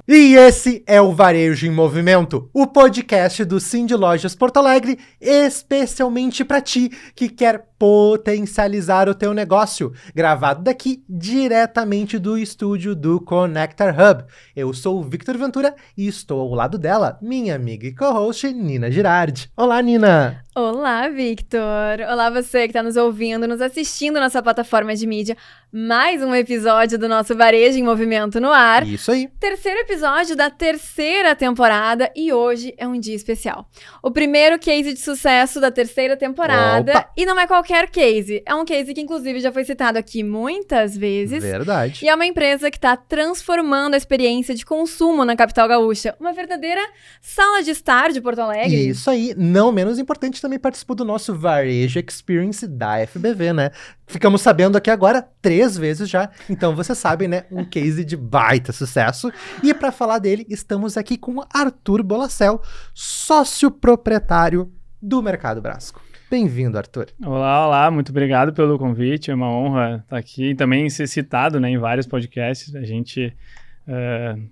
E esse é o Varejo em Movimento, o podcast do Sim de Lojas Porto Alegre, especialmente para ti que quer potencializar o teu negócio, gravado daqui diretamente do estúdio do Connector Hub. Eu sou o Victor Ventura e estou ao lado dela, minha amiga e co-host Nina Girardi. Olá, Nina! Olá, Victor! Olá você que está nos ouvindo, nos assistindo nessa plataforma de mídia. Mais um episódio do nosso Varejo em Movimento no ar. Isso aí! Terceiro episódio da terceira temporada e hoje é um dia especial. O primeiro case de sucesso da terceira temporada. Opa. E não é qualquer case, é um case que inclusive já foi citado aqui muitas vezes. Verdade. E é uma empresa que está transformando a experiência de consumo na capital gaúcha. Uma verdadeira sala de estar de Porto Alegre. Isso aí, não menos importante, também participou do nosso Varejo Experience da FBV, né? Ficamos sabendo aqui agora 3 vezes já, então você sabe, né? Um case de baita sucesso. E para falar dele, estamos aqui com o Arthur Bolacel, sócio proprietário do Mercado Brasco. Bem-vindo, Arthur. Olá, muito obrigado pelo convite, é uma honra estar aqui e também ser citado, né, em vários podcasts. A gente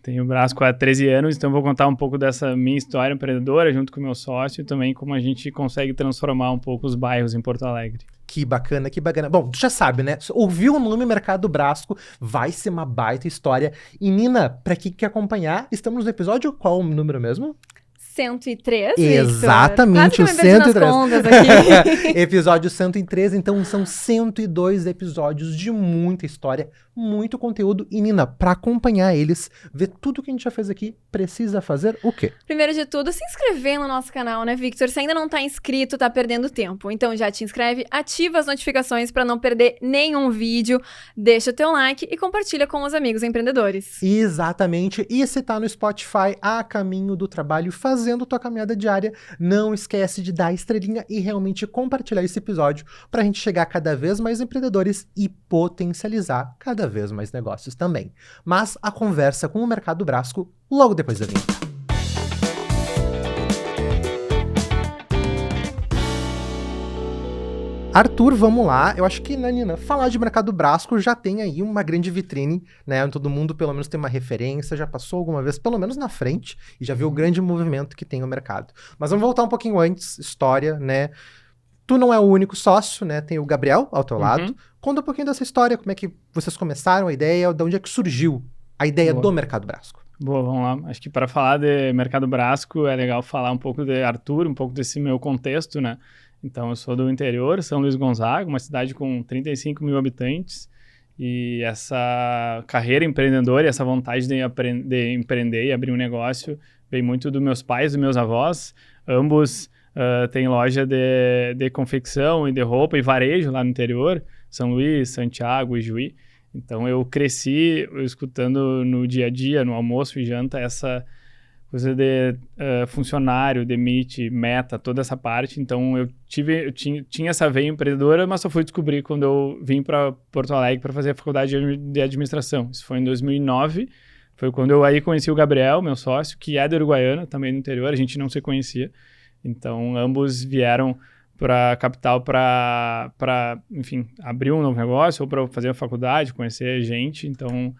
tem o Brasco há 13 anos, então vou contar um pouco dessa minha história empreendedora junto com o meu sócio e também como a gente consegue transformar um pouco os bairros em Porto Alegre. Que bacana, que bacana. Bom, tu já sabe, né? Ouviu o nome Mercado Brasco, vai ser uma baita história. E Nina, pra quem quer acompanhar, estamos no episódio, qual o número mesmo? 103, Exatamente, o 103. Episódio 103, então são 102 episódios de muita história, muito conteúdo. E Nina, pra acompanhar eles, ver tudo que a gente já fez aqui, precisa fazer o quê? Primeiro de tudo, se inscrever no nosso canal, né, Victor? Se ainda não tá inscrito, tá perdendo tempo. Então já te inscreve, ativa as notificações pra não perder nenhum vídeo, deixa o teu like e compartilha com os amigos empreendedores. Exatamente, e se tá no Spotify a caminho do trabalho, fazendo tua caminhada diária, não esquece de dar estrelinha e realmente compartilhar esse episódio pra gente chegar a cada vez mais empreendedores e potencializar cada vez mais negócios também. Mas a conversa com o Mercado Brasco logo depois da vinheta. Arthur, vamos lá. Eu acho que, né, Nina, falar de Mercado Brasco já tem aí uma grande vitrine, né? Todo mundo pelo menos tem uma referência, já passou alguma vez, pelo menos na frente, e já viu o grande movimento que tem o mercado. Mas vamos voltar um pouquinho antes, história, né? Tu não é o único sócio, né? Tem o Gabriel ao teu lado. Conta um pouquinho dessa história, como é que vocês começaram a ideia, de onde é que surgiu a ideia do Mercado Brasco. Boa, vamos lá. Acho que para falar de Mercado Brasco é legal falar um pouco de Arthur, um pouco desse meu contexto, né? Então, eu sou do interior, São Luís Gonzaga, uma cidade com 35 mil habitantes. E essa carreira empreendedora e essa vontade de empreender e abrir um negócio veio muito dos meus pais e dos meus avós. Ambos têm loja de confecção e de roupa e varejo lá no interior, São Luís, Santiago e Juí. Então, eu cresci escutando no dia a dia, no almoço e janta, essa coisa de funcionário, demite, meta, toda essa parte. Então, eu tinha essa veia empreendedora, mas só fui descobrir quando eu vim para Porto Alegre para fazer a faculdade de administração. Isso foi em 2009. Foi quando eu aí conheci o Gabriel, meu sócio, que é da Uruguaiana, também do interior. A gente não se conhecia. Então, ambos vieram para a capital para, enfim, abrir um novo negócio ou para fazer a faculdade, conhecer gente. Então,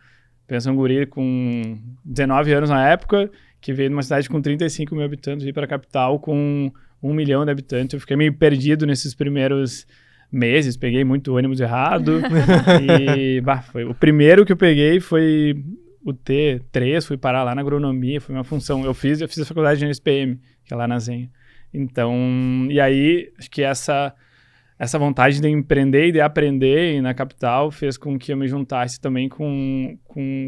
pensa um guri com 19 anos na época, que veio de uma cidade com 35 mil habitantes, ir para a capital com 1 milhão de habitantes. Eu fiquei meio perdido nesses primeiros meses, peguei muito ônibus errado. E foi, o primeiro que eu peguei foi o T3, fui parar lá na agronomia, foi uma função. Eu fiz a faculdade de SPM, que é lá na Zenha. Então, e aí, acho que essa vontade de empreender e de aprender na capital fez com que eu me juntasse também com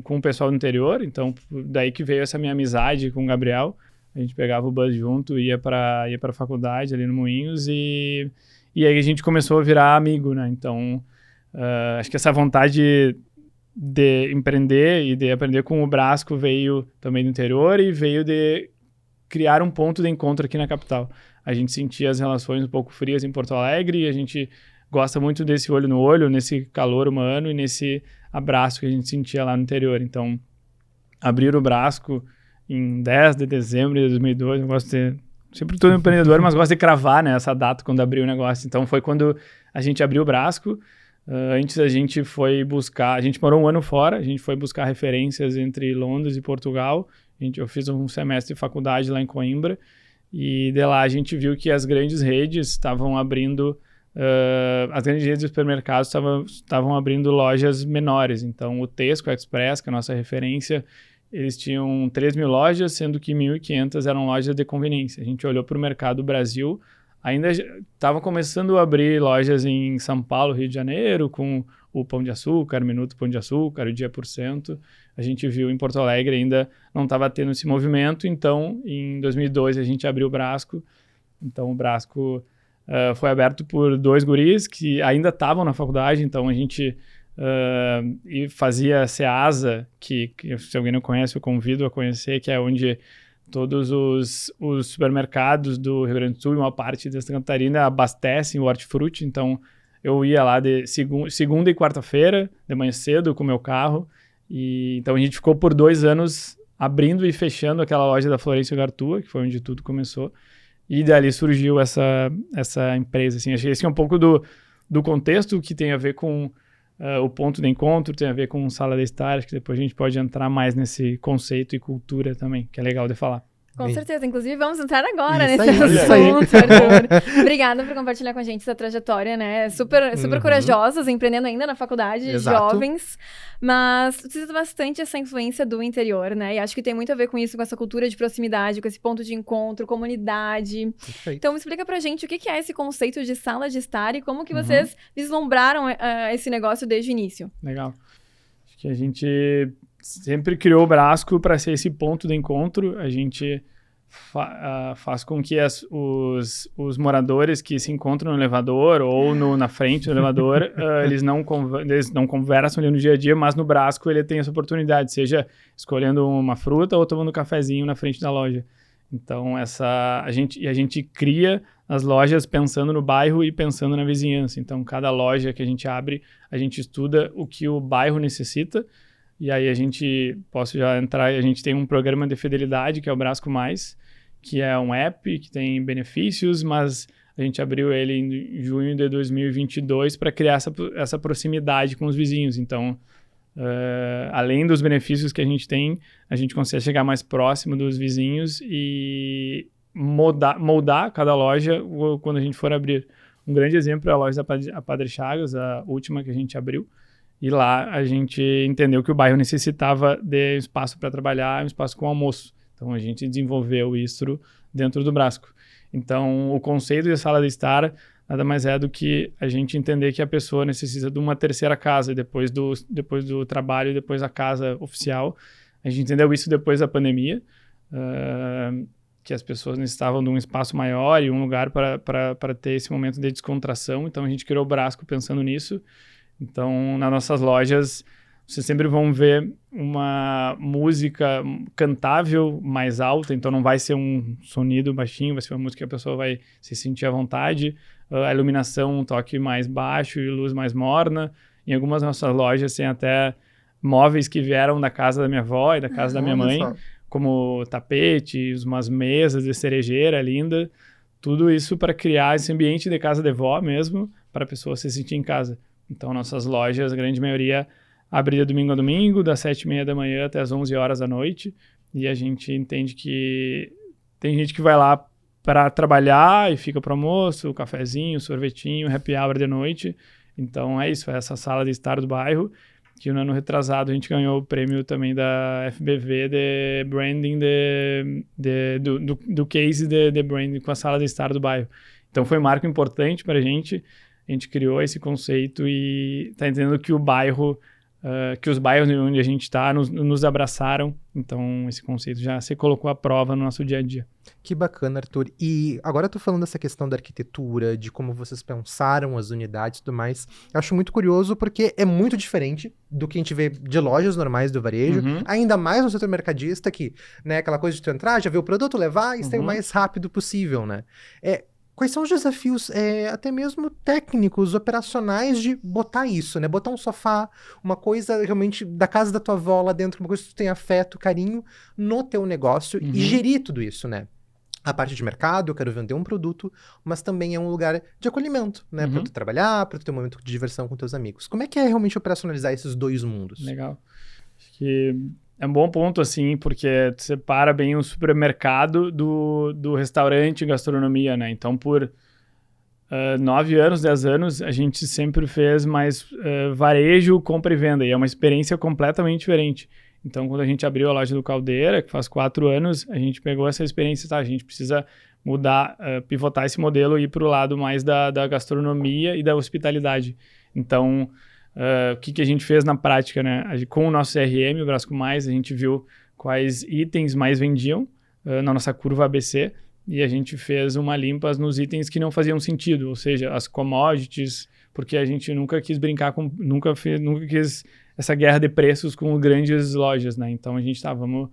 o pessoal do interior. Então, daí que veio essa minha amizade com o Gabriel. A gente pegava o bus junto, ia para a faculdade ali no Moinhos e aí a gente começou a virar amigo, né? Então, acho que essa vontade de empreender e de aprender com o Brasco veio também do interior e veio de criar um ponto de encontro aqui na capital. A gente sentia as relações um pouco frias em Porto Alegre e a gente gosta muito desse olho no olho, nesse calor humano e nesse abraço que a gente sentia lá no interior. Então, abrir o Brasco em 10 de dezembro de 2002, eu gosto de... Sempre todo empreendedor, mas gosto de cravar, né, essa data quando abriu o negócio. Então, foi quando a gente abriu o Brasco. Antes a gente foi buscar, a gente morou um ano fora, a gente foi buscar referências entre Londres e Portugal. Eu fiz um semestre de faculdade lá em Coimbra e de lá a gente viu que as grandes redes estavam abrindo, as grandes redes de supermercados estavam abrindo lojas menores. Então o Tesco Express, que é a nossa referência, eles tinham 3.000 lojas, sendo que 1.500 eram lojas de conveniência. A gente olhou para o mercado Brasil, ainda estavam começando a abrir lojas em São Paulo, Rio de Janeiro, com o Pão de Açúcar, Minuto Pão de Açúcar, o Dia por Cento. A gente viu em Porto Alegre ainda não estava tendo esse movimento, então em 2002 a gente abriu o Brasco. Então o Brasco foi aberto por 2 guris que ainda estavam na faculdade, então a gente e fazia Ceasa, que se alguém não conhece eu convido a conhecer, que é onde todos os supermercados do Rio Grande do Sul e uma parte de Santa Catarina abastecem o hortifruti. Então eu ia lá de segunda e quarta-feira, de manhã cedo, com o meu carro. E então a gente ficou por 2 anos abrindo e fechando aquela loja da Florencio Gartua, que foi onde tudo começou. E dali surgiu essa empresa. Assim. Achei esse é um pouco do contexto que tem a ver com o ponto de encontro, tem a ver com sala de estar, que depois a gente pode entrar mais nesse conceito e cultura também, que é legal de falar. Com certeza, inclusive vamos entrar agora Isso nesse aí, assunto, Arthur. Obrigada por compartilhar com a gente essa trajetória, né? Super corajosos, empreendendo ainda na faculdade, Exato. jovens, mas tu cita bastante essa influência do interior, né? E acho que tem muito a ver com isso, com essa cultura de proximidade, com esse ponto de encontro, comunidade. Perfeito. Então, explica pra gente o que é esse conceito de sala de estar e como que vocês vislumbraram esse negócio desde o início. Legal. Acho que a gente sempre criou o Brasco para ser esse ponto de encontro. A gente faz com que os moradores que se encontram no elevador ou na frente do elevador, eles não conversam ali no dia a dia, mas no Brasco ele tem essa oportunidade, seja escolhendo uma fruta ou tomando um cafezinho na frente da loja. Então, a gente cria as lojas pensando no bairro e pensando na vizinhança. Então, cada loja que a gente abre, a gente estuda o que o bairro necessita. E aí a gente tem um programa de fidelidade, que é o Brasco Mais, que é um app que tem benefícios, mas a gente abriu ele em junho de 2022 para criar essa proximidade com os vizinhos. Então, além dos benefícios que a gente consegue chegar mais próximo dos vizinhos e moldar cada loja quando a gente for abrir. Um grande exemplo é a loja da Padre Chagas, a última que a gente abriu. E lá a gente entendeu que o bairro necessitava de espaço para trabalhar, um espaço com almoço. Então a gente desenvolveu isso dentro do Brasco. Então o conceito de sala de estar nada mais é do que a gente entender que a pessoa necessita de uma terceira casa, depois do trabalho, depois a casa oficial. A gente entendeu isso depois da pandemia, que as pessoas necessitavam de um espaço maior e um lugar para ter esse momento de descontração. Então a gente criou o Brasco pensando nisso. Então, nas nossas lojas, vocês sempre vão ver uma música cantável mais alta, então não vai ser um sonido baixinho, vai ser uma música que a pessoa vai se sentir à vontade. A iluminação, um toque mais baixo e luz mais morna. Em algumas das nossas lojas tem até móveis que vieram da casa da minha avó e da casa da minha mãe, como tapetes, umas mesas de cerejeira linda. Tudo isso para criar esse ambiente de casa de vó mesmo, para a pessoa se sentir em casa. Então, nossas lojas, a grande maioria, abre de domingo a domingo, das 7h30 da manhã até as 11 horas da noite. E a gente entende que tem gente que vai lá para trabalhar e fica para almoço, cafezinho, sorvetinho, happy hour de noite. Então, é isso, é essa sala de estar do bairro, que no ano retrasado a gente ganhou o prêmio também da FBV de branding, do case de branding com a sala de estar do bairro. Então, foi um marco importante para a gente. A gente criou esse conceito e está entendendo que que os bairros onde a gente está nos abraçaram. Então, esse conceito já se colocou à prova no nosso dia a dia. Que bacana, Arthur. E agora eu tô falando dessa questão da arquitetura, de como vocês pensaram as unidades e tudo mais. Eu acho muito curioso porque é muito diferente do que a gente vê de lojas normais do varejo, ainda mais no setor mercadista, que, né, aquela coisa de tu entrar, já ver o produto, levar e sair o mais rápido possível, né? Quais são os desafios, até mesmo técnicos, operacionais, de botar isso, né? Botar um sofá, uma coisa realmente da casa da tua avó lá dentro, uma coisa que tu tem afeto, carinho no teu negócio e gerir tudo isso, né? a parte de mercado, eu quero vender um produto, mas também é um lugar de acolhimento, né? Pra tu trabalhar, pra tu ter um momento de diversão com teus amigos. Como é que é realmente operacionalizar esses dois mundos? Legal. Acho que é um bom ponto, assim, porque tu separa bem o supermercado do restaurante e gastronomia, né? Então, por 9 anos, 10 anos, a gente sempre fez mais varejo, compra e venda. E é uma experiência completamente diferente. Então, quando a gente abriu a loja do Caldeira, que faz 4 anos, a gente pegou essa experiência, tá? A gente precisa mudar, pivotar esse modelo e ir para o lado mais da gastronomia e da hospitalidade. Então, o que a gente fez na prática, né? Com o nosso CRM, o Brasco Mais, a gente viu quais itens mais vendiam na nossa curva ABC e a gente fez uma limpa nos itens que não faziam sentido, ou seja, as commodities, porque a gente nunca quis brincar com... Nunca quis essa guerra de preços com grandes lojas, né? Então, a gente vamos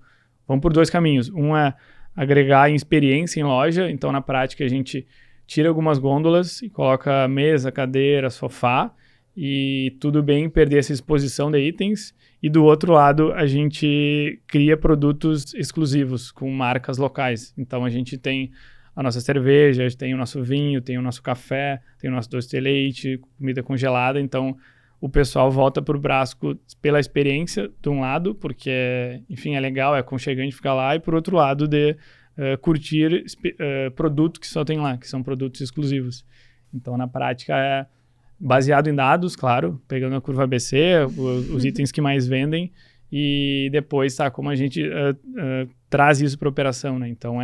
por 2 caminhos. Um é agregar em experiência em loja. Então, na prática, a gente tira algumas gôndolas e coloca mesa, cadeira, sofá e tudo bem perder essa exposição de itens. E do outro lado, a gente cria produtos exclusivos com marcas locais. Então, a gente tem a nossa cerveja, tem o nosso vinho, tem o nosso café, tem o nosso doce de leite, comida congelada. Então, o pessoal volta para o Brasco pela experiência, de um lado, porque, enfim, é legal, é aconchegante ficar lá, e por outro lado, de curtir produtos que só tem lá, que são produtos exclusivos. Então, na prática, é baseado em dados, claro, pegando a curva ABC, os itens que mais vendem, e depois, como a gente traz isso para a operação, né? Então,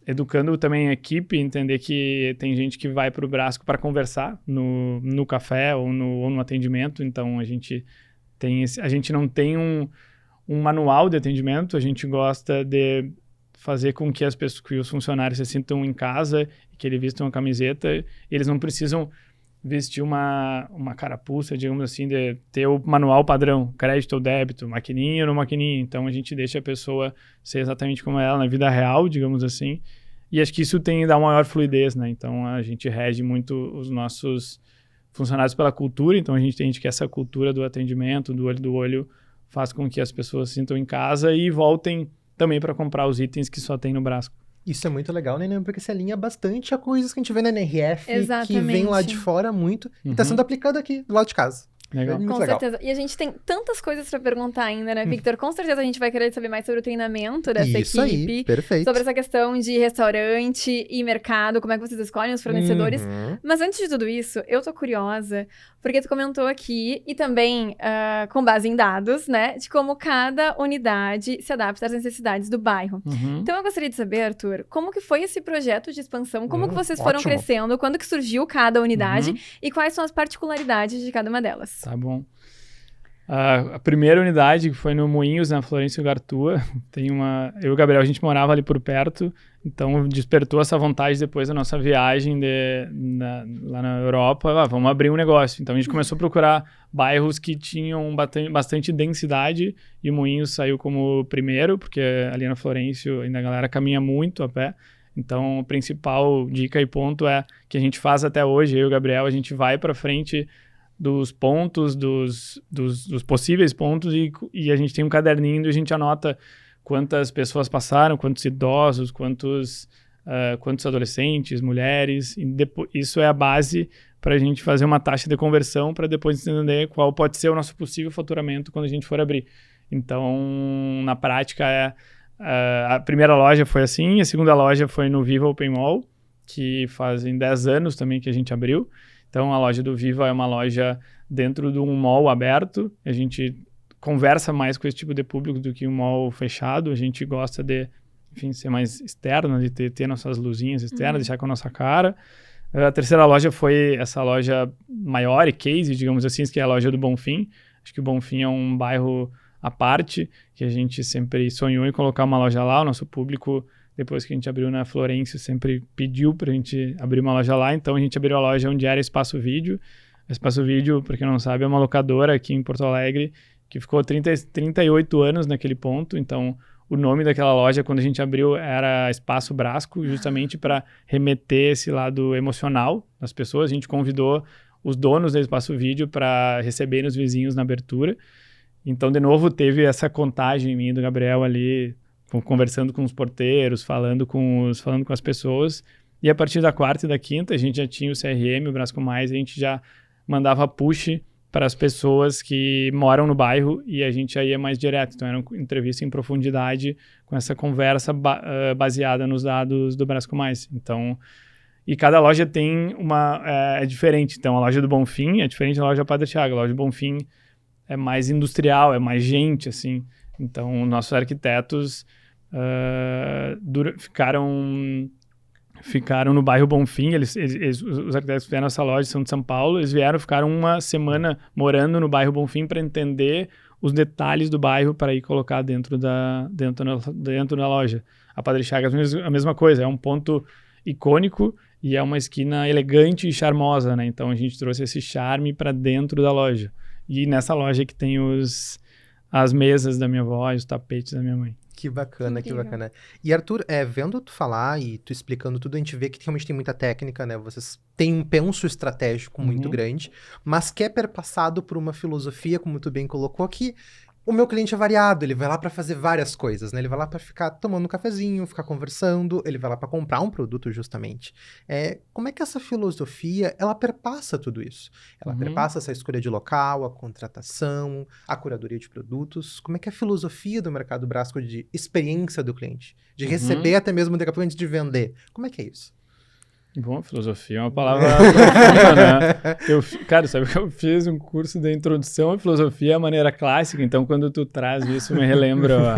educando também a equipe, entender que tem gente que vai para o Brasco para conversar no café ou no atendimento. Então, a gente não tem um manual de atendimento, a gente gosta de fazer com que que os funcionários se sintam em casa, que eles vistam uma camiseta, eles não precisam vestir uma carapuça, digamos assim, de ter o manual padrão, crédito ou débito, maquininha ou não maquininha. Então, a gente deixa a pessoa ser exatamente como ela na vida real, digamos assim. E acho que isso dá uma maior fluidez, né? Então, a gente rege muito os nossos funcionários pela cultura. Então, a gente entende que essa cultura do atendimento, do olho, faz com que as pessoas se sintam em casa e voltem também para comprar os itens que só tem no Brasco. Isso é muito legal, né, porque se alinha bastante a coisas que a gente vê na NRF, Exatamente. que vem lá de fora muito, e tá sendo aplicado aqui, do lado de casa. Legal. Muito Com legal. certeza. E a gente tem tantas coisas pra perguntar ainda, né, Victor? Com certeza a gente vai querer saber mais sobre o treinamento dessa Isso equipe. aí, perfeito. Sobre essa questão de restaurante e mercado, como é que vocês escolhem os fornecedores. Mas antes de tudo isso, eu tô curiosa, porque tu comentou aqui, e também com base em dados, né, de como cada unidade se adapta às necessidades do bairro. Então eu gostaria de saber, Arthur, como que foi esse projeto de expansão? Como que vocês foram ótimo. crescendo? Quando que surgiu cada unidade? E quais são as particularidades de cada uma delas? Tá bom. A primeira unidade, que foi no Moinhos, na Florencio Gartua, eu e o Gabriel, a gente morava ali por perto, então despertou essa vontade depois da nossa viagem lá na Europa, vamos abrir um negócio. Então a gente começou a procurar bairros que tinham bastante densidade, e o Moinhos saiu como primeiro, porque ali na Florencio ainda a galera caminha muito a pé. Então, a principal dica e ponto é que a gente faz até hoje, eu e o Gabriel, a gente vai para frente dos pontos, dos possíveis pontos, e a gente tem um caderninho onde a gente anota quantas pessoas passaram, quantos idosos, quantos adolescentes, mulheres, e isso é a base para a gente fazer uma taxa de conversão para depois entender qual pode ser o nosso possível faturamento quando a gente for abrir. Então, na prática, a primeira loja foi assim, a segunda loja foi no Viva Open Mall, que fazem 10 anos também que a gente abriu. Então, a loja do Viva é uma loja dentro de um mall aberto. A gente conversa mais com esse tipo de público do que um mall fechado. A gente gosta de, enfim, ser mais externo, de ter nossas luzinhas externas, deixar com a nossa cara. A terceira loja foi essa loja maior e case, digamos assim, que é a loja do Bonfim. Acho que o Bonfim é um bairro à parte, que a gente sempre sonhou em colocar uma loja lá. O nosso público, depois que a gente abriu na Florencio, sempre pediu para a gente abrir uma loja lá. Então, a gente abriu a loja onde era Espaço Vídeo. Espaço Vídeo, para quem não sabe, é uma locadora aqui em Porto Alegre, que ficou 38 anos naquele ponto. Então, o nome daquela loja, quando a gente abriu, era Espaço Brasco, justamente para remeter esse lado emocional das pessoas. A gente convidou os donos do Espaço Vídeo para receberem os vizinhos na abertura. Então, de novo, teve essa contagem em mim do Gabriel ali, conversando com os porteiros, falando com as pessoas. E a partir da quarta e da quinta, a gente já tinha o CRM, o Brasco Mais, a gente já mandava push para as pessoas que moram no bairro e a gente já ia mais direto. Então, era uma entrevista em profundidade com essa conversa baseada nos dados do Brasco Mais. Então, e cada loja tem é diferente. Então, a loja do Bonfim é diferente da loja Padre Thiago. A loja do Bonfim é mais industrial, é mais gente, assim. Então, nossos arquitetos ficaram no bairro Bonfim, os arquitetos que vieram nessa loja são de São Paulo, eles ficaram uma semana morando no bairro Bonfim para entender os detalhes do bairro para ir colocar dentro da loja. A Padre Chagas a mesma coisa, é um ponto icônico e é uma esquina elegante e charmosa, né? Então a gente trouxe esse charme para dentro da loja. E nessa loja que tem as mesas da minha avó e os tapetes da minha mãe. Que bacana, que Incrível. bacana. E Arthur, vendo tu falar e tu explicando tudo, a gente vê que realmente tem muita técnica, né? Vocês têm um penso estratégico muito grande, mas que é perpassado por uma filosofia, como tu bem colocou, que o meu cliente é variado, ele vai lá para fazer várias coisas, né? Ele vai lá para ficar tomando um cafezinho, ficar conversando, ele vai lá para comprar um produto justamente. Como é que essa filosofia, ela perpassa tudo isso? Ela perpassa essa escolha de local, a contratação, a curadoria de produtos. Como é que é a filosofia do Mercado Brasco de experiência do cliente? De receber até mesmo daqui a pouco antes de vender. Como é que é isso? Bom, filosofia é uma palavra profunda, né? Cara, sabe que eu fiz um curso de introdução à filosofia à maneira clássica, então quando tu traz isso me relembra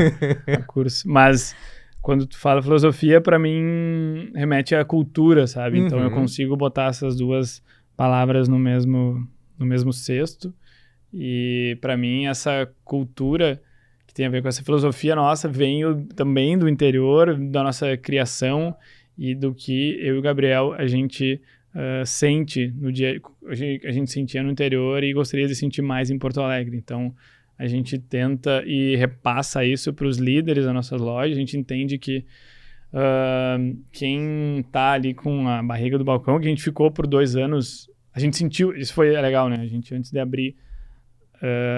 o curso. Mas quando tu fala filosofia, para mim remete à cultura, sabe? Então eu consigo botar essas duas palavras no mesmo cesto. E para mim essa cultura que tem a ver com essa filosofia nossa vem também do interior, da nossa criação e do que eu e o Gabriel a gente sente no dia, a gente sentia no interior e gostaria de sentir mais em Porto Alegre. Então a gente tenta e repassa isso para os líderes das nossas lojas. A gente entende que quem está ali com a barriga do balcão, que a gente ficou por 2 anos, a gente sentiu, isso foi legal, né? A gente, antes de abrir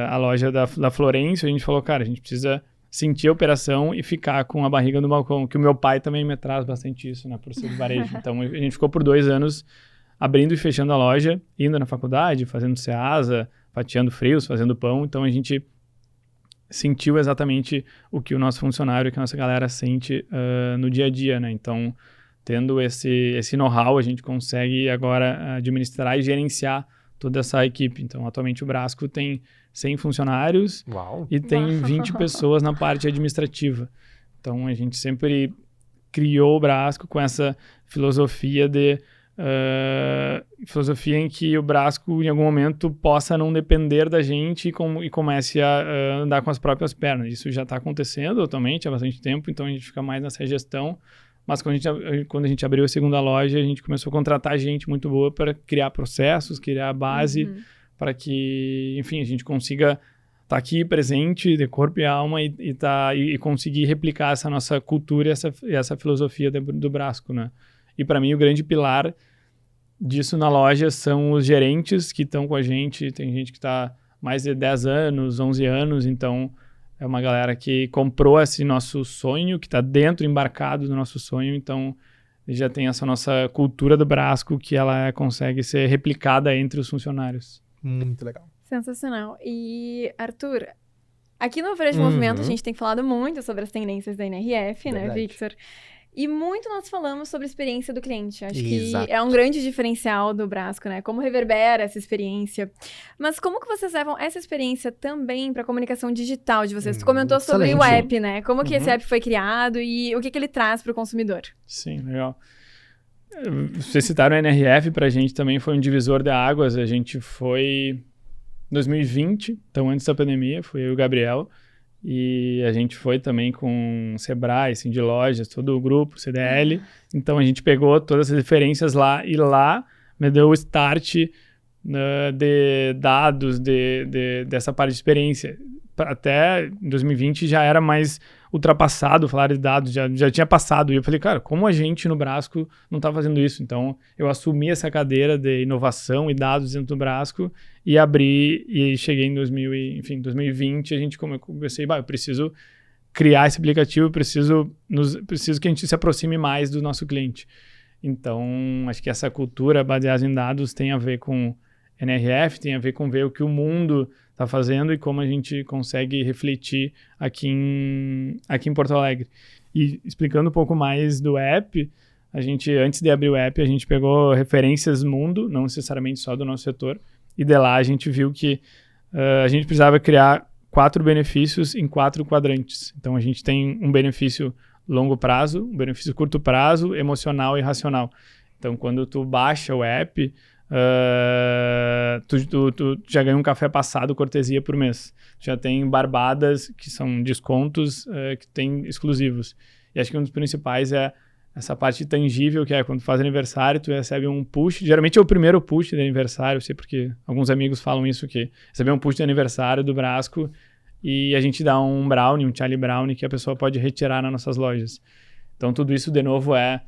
a loja da Florencio, a gente falou, cara, a gente precisa sentir a operação e ficar com a barriga no balcão, que o meu pai também me traz bastante isso, né, por ser de varejo. Então, a gente ficou por 2 anos abrindo e fechando a loja, indo na faculdade, fazendo ceasa, fatiando frios, fazendo pão. Então, a gente sentiu exatamente o que o nosso funcionário, que a nossa galera sente no dia a dia, né? Então, tendo esse know-how, a gente consegue agora administrar e gerenciar toda essa equipe. Então, atualmente o Brasco tem 100 funcionários. Uau. E tem 20 pessoas na parte administrativa. Então, a gente sempre criou o Brasco com essa filosofia filosofia em que o Brasco, em algum momento, possa não depender da gente e comece a andar com as próprias pernas. Isso já está acontecendo atualmente há bastante tempo, então a gente fica mais nessa gestão. Mas quando a gente abriu a segunda loja, a gente começou a contratar gente muito boa para criar processos, criar a base, para que, enfim, a gente consiga estar aqui presente de corpo e alma e conseguir replicar essa nossa cultura e essa filosofia do Brasco, né? E para mim o grande pilar disso na loja são os gerentes que estão com a gente. Tem gente que está mais de 10 anos, 11 anos, então é uma galera que comprou esse nosso sonho, que está embarcado do nosso sonho, então já tem essa nossa cultura do Brasco que ela consegue ser replicada entre os funcionários. Muito legal. Sensacional. E, Arthur, aqui no Varejo Movimento a gente tem falado muito sobre as tendências da NRF, né, Victor? E muito nós falamos sobre a experiência do cliente. Acho que é um grande diferencial do Brasco, né? Como reverbera essa experiência. Mas como que vocês levam essa experiência também para a comunicação digital de vocês? Tu comentou sobre o app, né? Como que esse app foi criado e o que ele traz para o consumidor? Sim, legal. Vocês citaram a NRF, para a gente também foi um divisor de águas. A gente foi em 2020, então antes da pandemia, foi eu e o Gabriel. E a gente foi também com o Sebrae, Cindy Lojas, todo o grupo, CDL. Então a gente pegou todas as referências lá e lá me deu o start de dados, dessa parte de experiência. Até 2020 já era mais ultrapassado falar de dados, já tinha passado. E eu falei, cara, como a gente no Brasco não está fazendo isso? Então eu assumi essa cadeira de inovação e dados dentro do Brasco e abri, e cheguei em 2020, a gente comecei, eu preciso criar esse aplicativo, preciso que a gente se aproxime mais do nosso cliente. Então, acho que essa cultura baseada em dados tem a ver com NRF, tem a ver com ver o que o mundo está fazendo e como a gente consegue refletir aqui em Porto Alegre. E explicando um pouco mais do app, a gente, antes de abrir o app, a gente pegou referências mundo, não necessariamente só do nosso setor, e de lá a gente viu que a gente precisava criar 4 benefícios em 4 quadrantes. Então, a gente tem um benefício longo prazo, um benefício curto prazo, emocional e racional. Então, quando tu baixa o app, tu já ganha um café passado cortesia por mês. Já tem barbadas, que são descontos que tem exclusivos. E acho que um dos principais é essa parte tangível, que é quando tu faz aniversário, tu recebe um push. Geralmente é o primeiro push de aniversário, eu sei porque alguns amigos falam isso, que receber um push de aniversário do Brasco e a gente dá um brownie, um Charlie Brownie, que a pessoa pode retirar nas nossas lojas. Então tudo isso, de novo, é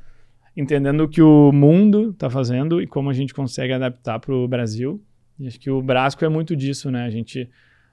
entendendo o que o mundo está fazendo e como a gente consegue adaptar para o Brasil. E acho que o Brasco é muito disso, né? A gente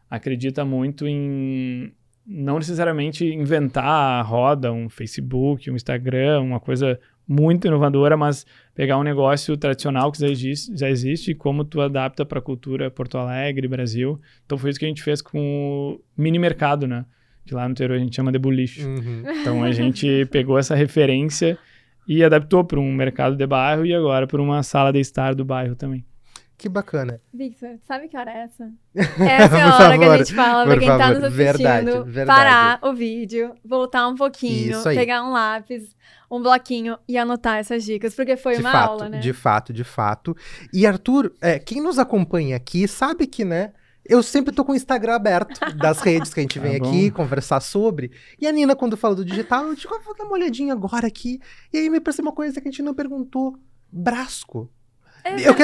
acredita muito em não necessariamente inventar a roda, um Facebook, um Instagram, uma coisa muito inovadora, mas pegar um negócio tradicional que já existe e como tu adapta para a cultura Porto Alegre, Brasil. Então foi isso que a gente fez com o mini mercado, né? Que lá no interior a gente chama de bulicho. Uhum. Então a gente pegou essa referência e adaptou para um mercado de bairro e agora para uma sala de estar do bairro também. Que bacana. Victor, sabe que hora é essa? Essa é a Por hora que a favor, gente fala pra por quem tá favor. nos assistindo. Verdade. Parar o vídeo, voltar um pouquinho, Isso aí. pegar um lápis, um bloquinho e anotar essas dicas, porque foi uma aula, né? De fato. E Arthur, quem nos acompanha aqui sabe que, né, eu sempre tô com o Instagram aberto das redes que a gente vem aqui conversar sobre. E a Nina, quando fala do digital, eu digo, vou dar uma olhadinha agora aqui. E aí me percebeu uma coisa que a gente não perguntou. Brasco. Exato,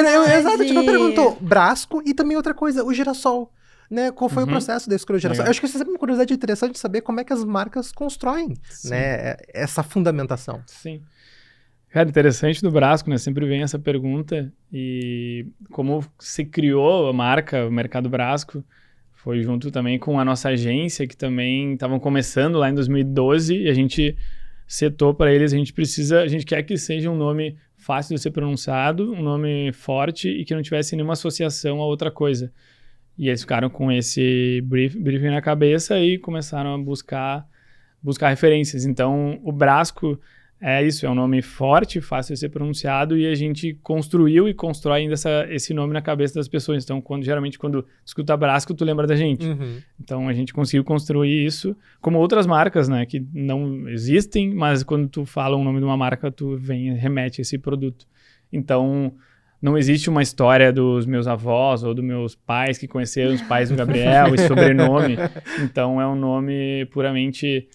a gente não perguntou Brasco e também outra coisa, o girassol. Né? Qual foi o processo de escolher o girassol? Eu acho que isso é sempre uma curiosidade interessante de saber como é que as marcas constroem, né, essa fundamentação. Sim. Cara, interessante do Brasco, né? Sempre vem essa pergunta. E como se criou a marca, o Mercado Brasco, foi junto também com a nossa agência, que também estavam começando lá em 2012, e a gente setou para eles, a gente quer que seja um nome fácil de ser pronunciado, um nome forte e que não tivesse nenhuma associação a outra coisa. E eles ficaram com esse briefing na cabeça e começaram a buscar referências. Então, o Brasco é isso, é um nome forte, fácil de ser pronunciado, e a gente construiu e constrói ainda esse nome na cabeça das pessoas. Então, geralmente, quando tu escuta Brasco, tu lembra da gente. Então, a gente conseguiu construir isso, como outras marcas, né, que não existem, mas quando tu fala o nome de uma marca, tu remete a esse produto. Então, não existe uma história dos meus avós ou dos meus pais que conheceram os pais do Gabriel e sobrenome. Então, é um nome puramente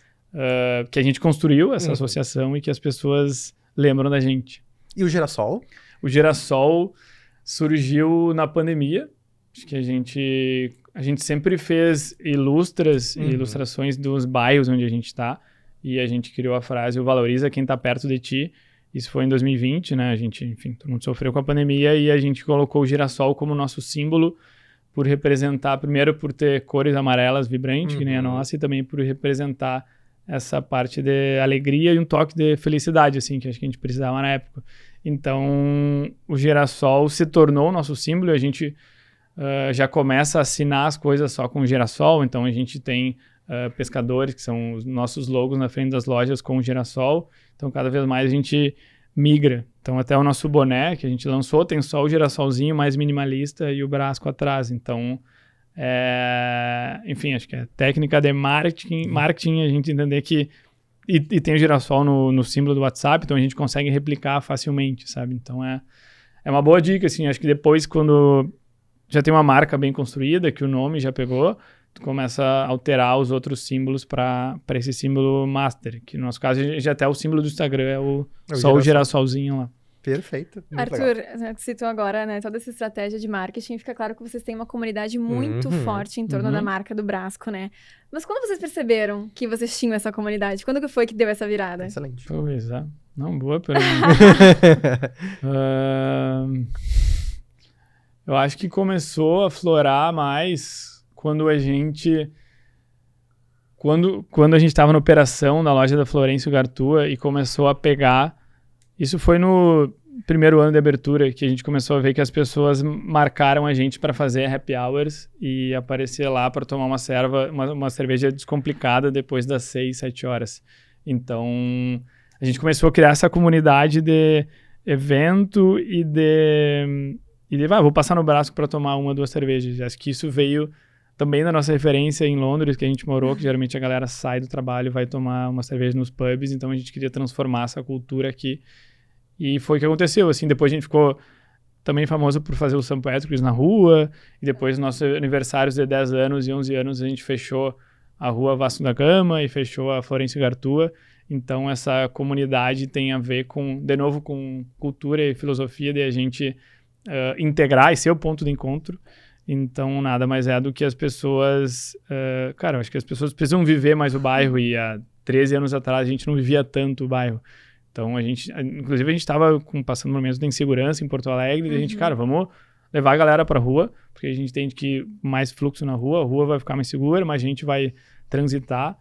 que a gente construiu essa associação e que as pessoas lembram da gente. E o girassol? O girassol surgiu na pandemia. Acho que a gente sempre fez ilustrações dos bairros onde a gente está, e a gente criou a frase: "O valoriza quem está perto de ti". Isso foi em 2020, né? A gente, enfim, todo mundo sofreu com a pandemia e a gente colocou o girassol como nosso símbolo, por representar, primeiro, por ter cores amarelas vibrantes, que nem a nossa, e também por representar essa parte de alegria e um toque de felicidade, assim, que acho que a gente precisava na época. Então, o girassol se tornou o nosso símbolo, e a gente já começa a assinar as coisas só com o girassol. Então, a gente tem pescadores, que são os nossos logos na frente das lojas com o girassol. Então, cada vez mais a gente migra. Então, até o nosso boné, que a gente lançou, tem só o girassolzinho mais minimalista e o Brasco atrás. Então, enfim, acho que é técnica de marketing, a gente entender que e tem o girassol no símbolo do WhatsApp, então a gente consegue replicar facilmente, sabe? Então é uma boa dica, assim. Acho que depois, quando já tem uma marca bem construída, que o nome já pegou, tu começa a alterar os outros símbolos para esse símbolo master, que no nosso caso já até o símbolo do Instagram só o girassolzinho lá. Perfeito. Arthur, citou agora, né, toda essa estratégia de marketing. Fica claro que vocês têm uma comunidade muito forte em torno da marca do Brasco, né? Mas quando vocês perceberam que vocês tinham essa comunidade? Quando que foi que deu essa virada? Excelente. Pois é. Não, boa pergunta. Eu acho que começou a florar mais quando quando a gente estava na operação na loja da Florencio Gartua e começou a pegar... Isso foi no primeiro ano de abertura que a gente começou a ver que as pessoas marcaram a gente para fazer happy hours e aparecer lá para tomar uma cerveja descomplicada depois das 6, 7 horas. Então, a gente começou a criar essa comunidade de evento e vou passar no Brasco para tomar 1 ou 2 cervejas. Acho que isso veio também da nossa referência em Londres, que a gente morou, que geralmente a galera sai do trabalho e vai tomar uma cerveja nos pubs, então a gente queria transformar essa cultura aqui. E foi o que aconteceu, assim, depois a gente ficou também famoso por fazer o St. Patrick's na rua, e depois nossos aniversários de 10 anos e 11 anos a gente fechou a rua Vasco da Gama e fechou a Florencio Gartua. Então essa comunidade tem a ver de novo com cultura e filosofia de a gente integrar e ser o ponto de encontro. Então nada mais é do que as pessoas, cara, eu acho que as pessoas precisam viver mais o bairro, e há 13 anos atrás a gente não vivia tanto o bairro. Então, inclusive, a gente estava passando momentos de insegurança em Porto Alegre, e a gente, cara, vamos levar a galera para a rua, porque a gente entende que mais fluxo na rua, a rua vai ficar mais segura, mais gente vai transitar.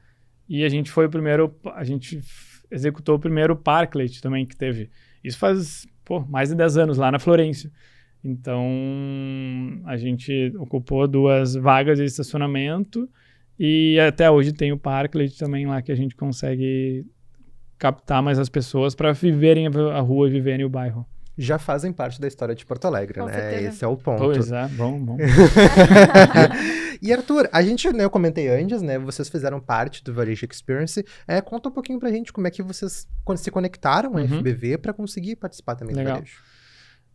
E a gente executou o primeiro parklet também que teve. Isso faz, mais de 10 anos lá na Florencio. Então, a gente ocupou 2 vagas de estacionamento e até hoje tem o parklet também lá que a gente consegue captar mais as pessoas para viverem a rua e viverem o bairro. Já fazem parte da história de Porto Alegre, Com né? certeza. Esse é o ponto. Pois é, bom. E Arthur, eu comentei antes, né? Vocês fizeram parte do Varejo Experience. Conta um pouquinho pra gente como é que vocês se conectaram à FBV para conseguir participar também do varejo.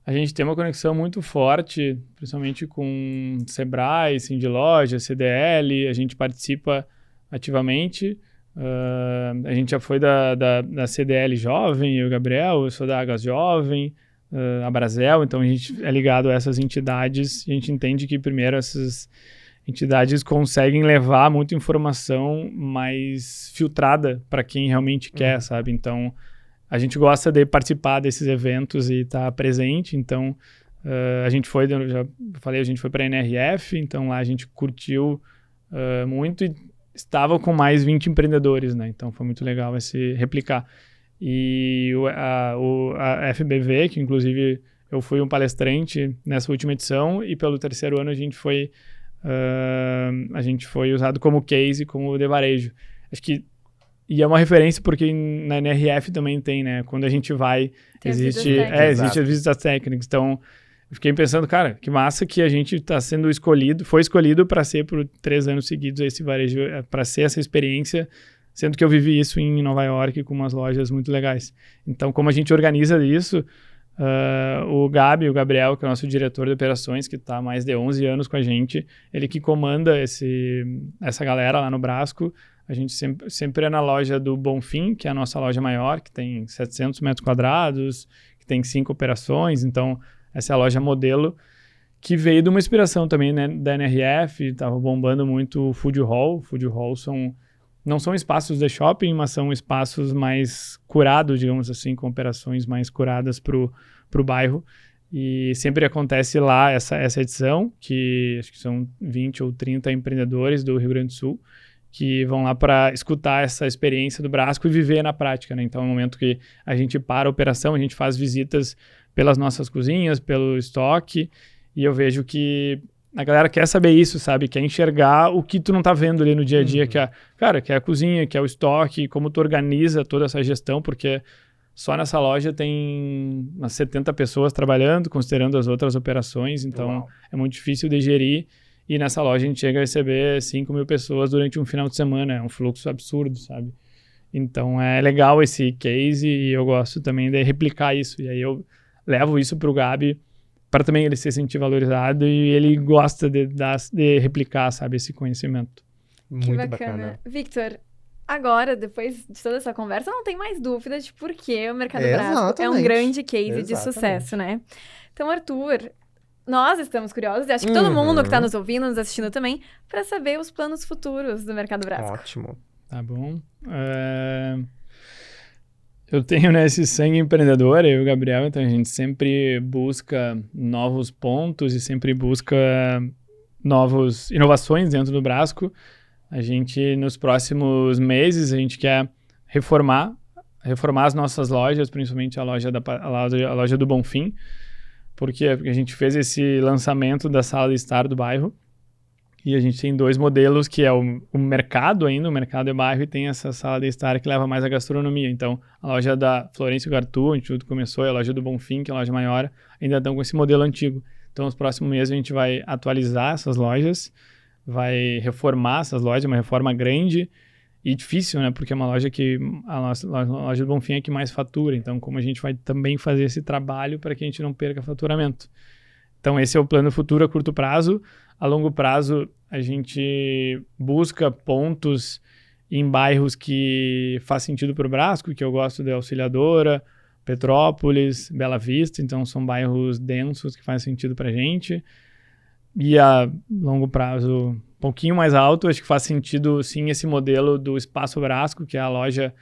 A gente tem uma conexão muito forte, principalmente com Sebrae, Cindy Loja, CDL, a gente participa ativamente. A gente já foi da CDL Jovem, eu e o Gabriel, eu sou da Agas Jovem, a Brasel, então a gente é ligado a essas entidades. A gente entende que primeiro essas entidades conseguem levar muita informação mais filtrada para quem realmente quer, sabe? Então a gente gosta de participar desses eventos e estar presente. Então a gente foi, já falei, a gente foi para a NRF, então lá a gente curtiu muito e estava com mais 20 empreendedores, né? Então foi muito legal esse replicar. E a FBV, que inclusive eu fui um palestrante nessa última edição, e pelo 3º ano a gente foi usado como case, como de varejo. Acho que e é uma referência porque na NRF também tem, né? Quando a gente vai, existe as visitas técnicas. Então eu fiquei pensando, cara, que massa que a gente está sendo foi escolhido para ser por 3 anos seguidos esse varejo, para ser essa experiência, sendo que eu vivi isso em Nova York com umas lojas muito legais. Então, como a gente organiza isso, o Gabriel, que é o nosso diretor de operações, que está há mais de 11 anos com a gente, ele que comanda essa galera lá no Brasco. A gente sempre é na loja do Bonfim, que é a nossa loja maior, que tem 700 metros quadrados, que tem 5 operações. Então, essa é a loja modelo, que veio de uma inspiração também, né, da NRF, estava bombando muito o Food Hall. Food Hall não são espaços de shopping, mas são espaços mais curados, digamos assim, com operações mais curadas pro bairro. E sempre acontece lá essa edição, que acho que são 20 ou 30 empreendedores do Rio Grande do Sul, que vão lá para escutar essa experiência do Brasco e viver na prática, né? Então, no momento que a gente para a operação, a gente faz visitas pelas nossas cozinhas, pelo estoque, e eu vejo que a galera quer saber isso, sabe? Quer enxergar o que tu não tá vendo ali no dia a dia, que é a cozinha, que é o estoque, como tu organiza toda essa gestão, porque só nessa loja tem umas 70 pessoas trabalhando, considerando as outras operações, então é muito difícil de gerir. E nessa loja a gente chega a receber 5 mil pessoas durante um final de semana. É um fluxo absurdo, sabe? Então é legal esse case e eu gosto também de replicar isso. E aí eu levo isso pro Gabi para também ele se sentir valorizado e ele gosta de replicar, sabe, esse conhecimento. Muito bacana. Victor, agora, depois de toda essa conversa, não tem mais dúvida de por que o Mercado Brasco é um grande case de sucesso, né? Então, Arthur, nós estamos curiosos, e acho que todo mundo que está nos ouvindo, nos assistindo também, para saber os planos futuros do Mercado Brasco. Ótimo. Tá bom. Eu tenho, né, esse sangue empreendedor, eu e o Gabriel, então a gente sempre busca novos pontos e sempre busca novas inovações dentro do Brasco. A gente, nos próximos meses, a gente quer reformar as nossas lojas, principalmente a loja do Bonfim. Por quê? Porque a gente fez esse lançamento da sala de estar do bairro e a gente tem 2 modelos, que é o mercado ainda, o mercado é bairro, e tem essa sala de estar que leva mais a gastronomia. Então, a loja da Florencio Gartu, onde tudo começou, e a loja do Bonfim, que é a loja maior, ainda estão com esse modelo antigo. Então, nos próximos meses a gente vai atualizar essas lojas, vai reformar essas lojas, uma reforma grande e difícil, né? Porque é uma loja que a loja do Bonfim é que mais fatura. Então, como a gente vai também fazer esse trabalho para que a gente não perca faturamento. Então, esse é o plano futuro a curto prazo. A longo prazo, a gente busca pontos em bairros que faz sentido para o Brasco, que eu gosto de Auxiliadora, Petrópolis, Bela Vista. Então, são bairros densos que fazem sentido para a gente. E a longo prazo, um pouquinho mais alto, acho que faz sentido, sim, esse modelo do Espaço Brasco, que é a loja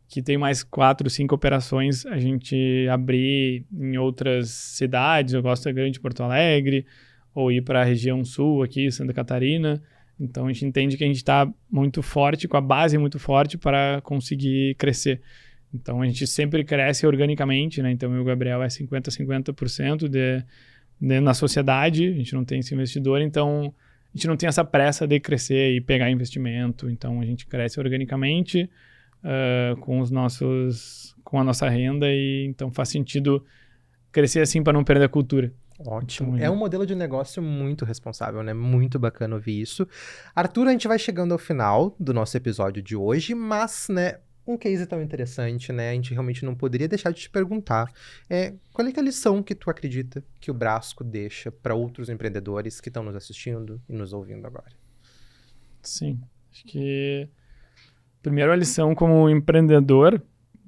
que tem mais 4, 5 operações, a gente abrir em outras cidades. Eu gosto da Grande Porto Alegre, ou ir para a região sul aqui, Santa Catarina. Então, a gente entende que a gente está muito forte, com a base muito forte para conseguir crescer. Então, a gente sempre cresce organicamente, né? Então, eu e o Gabriel é 50% na sociedade, a gente não tem esse investidor, então a gente não tem essa pressa de crescer e pegar investimento. Então, a gente cresce organicamente com a nossa renda, e então faz sentido crescer assim para não perder a cultura. Ótimo. Então, é um modelo de negócio muito responsável, né? Muito bacana ouvir isso. Arthur, a gente vai chegando ao final do nosso episódio de hoje, mas, né, um case tão interessante, né? A gente realmente não poderia deixar de te perguntar qual é que é a lição que tu acredita que o Brasco deixa para outros empreendedores que estão nos assistindo e nos ouvindo agora? Sim. Acho que primeiro a lição como empreendedor,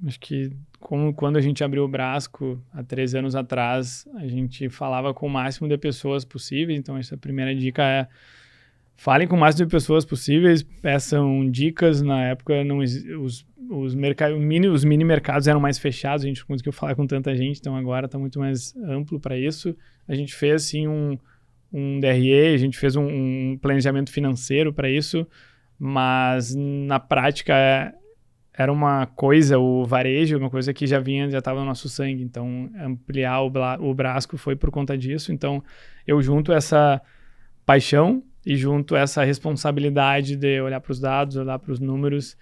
acho que como quando a gente abriu o Brasco há 3 anos atrás, a gente falava com o máximo de pessoas possíveis. Então, essa primeira dica é: falem com o máximo de pessoas possíveis, peçam dicas. Na época, os mini mercados eram mais fechados, a gente conseguiu falar com tanta gente, então agora está muito mais amplo para isso. A gente fez, sim, um DRE, a gente fez um planejamento financeiro para isso, mas na prática era uma coisa, o varejo, uma coisa que já estava no nosso sangue. Então, ampliar o Brasco foi por conta disso. Então, eu junto essa paixão e junto essa responsabilidade de olhar para os dados, olhar para os números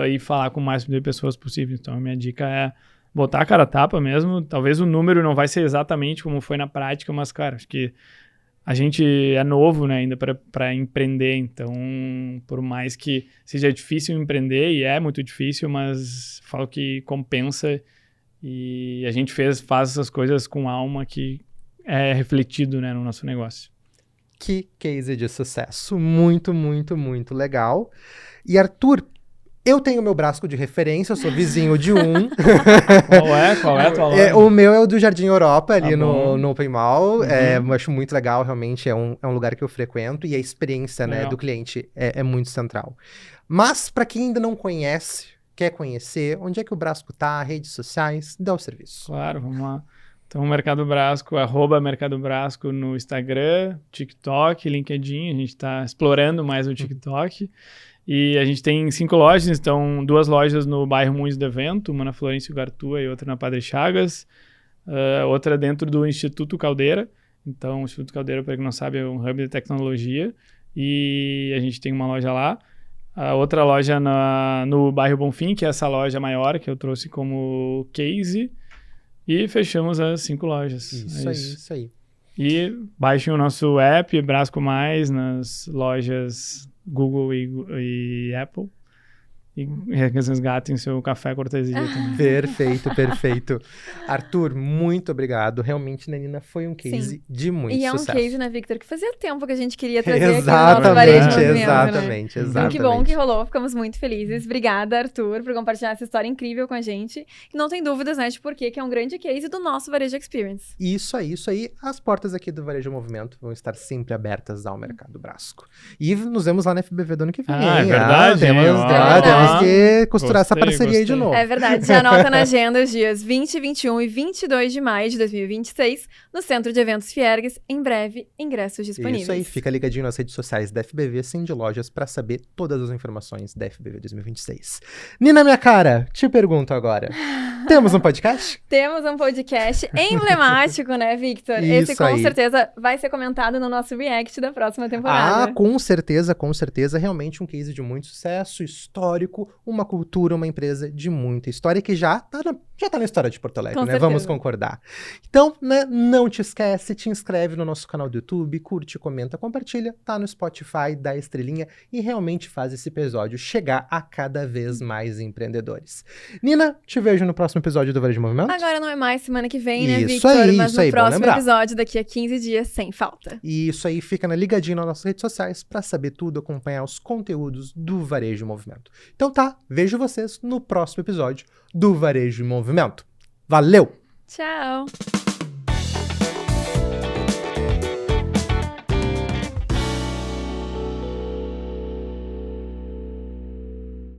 e falar com o máximo de pessoas possível. Então, a minha dica é botar a cara a tapa mesmo. Talvez o número não vai ser exatamente como foi na prática, mas, cara, acho que a gente é novo, né, ainda para empreender. Então, por mais que seja difícil empreender, e é muito difícil, mas falo que compensa, e a gente faz essas coisas com alma, que é refletido, né, no nosso negócio. Que case de sucesso. Muito, muito, muito legal. E Arthur, eu tenho meu Brasco de referência, eu sou vizinho de um. Qual é a tua loja? O meu é o do Jardim Europa, ali Tá no Open Mall. Uhum. Eu acho muito legal, realmente, é um lugar que eu frequento, e a experiência, né, do cliente é muito central. Mas, para quem ainda não conhece, quer conhecer, onde é que o Brasco tá, redes sociais, dá o serviço. Claro, vamos lá. Então, Mercado Brasco, @Mercado Brasco no Instagram, TikTok, LinkedIn. A gente está explorando mais o TikTok. E a gente tem 5 lojas, então 2 lojas no bairro Moinhos do Vento, uma na Florencio Gartu e outra na Padre Chagas. Outra dentro do Instituto Caldeira. Então, o Instituto Caldeira, para quem não sabe, é um hub de tecnologia. E a gente tem uma loja lá. A outra loja no bairro Bonfim, que é essa loja maior que eu trouxe como case. E fechamos as 5 lojas. Isso aí. E baixem o nosso app, Brasco Mais, nas lojas Google e Apple. E resgatem seu café cortesia também. Perfeito. Arthur, muito obrigado. Realmente, Nanina, foi um case de muito sucesso. E é um case, né, Victor, que fazia tempo que a gente queria trazer aqui no nosso varejo movimento, exatamente. Então, que bom que rolou. Ficamos muito felizes. Obrigada, Arthur, por compartilhar essa história incrível com a gente. E não tem dúvidas, né, de porquê que é um grande case do nosso Varejo Experience. Isso aí. As portas aqui do Varejo Movimento vão estar sempre abertas ao Mercado Brasco. E nos vemos lá na FBV do ano que vem. É verdade. Temos conseguir costurar essa parceria aí de gostei. novo. É verdade, já anota na agenda os dias 20, 21 e 22 de maio de 2026, no Centro de Eventos Fiergues, em breve, ingressos disponíveis. Isso aí, fica ligadinho nas redes sociais da FBV Sem de Lojas pra saber todas as informações da FBV 2026. Nina, minha cara, te pergunto agora, temos um podcast? Temos um podcast emblemático, né, Victor? Esse Isso com aí. certeza vai ser comentado no nosso react da próxima temporada. Ah, com certeza, realmente um case de muito sucesso, histórico, uma cultura, uma empresa de muita história que já tá na história de Porto Alegre, Com né? certeza. Vamos concordar. Então, né, não te esquece, te inscreve no nosso canal do YouTube, curte, comenta, compartilha, tá no Spotify, dá estrelinha e realmente faz esse episódio chegar a cada vez mais empreendedores. Nina, te vejo no próximo episódio do Varejo Movimento. Agora não é mais semana que vem, né, Isso Victor? aí, Mas isso no aí, bom próximo lembrar. episódio, daqui a 15 dias, sem falta. E isso aí, fica ligadinho nas nossas redes sociais pra saber tudo, acompanhar os conteúdos do Varejo Movimento. Então tá, vejo vocês no próximo episódio do Varejo Movimento. Valeu! Tchau!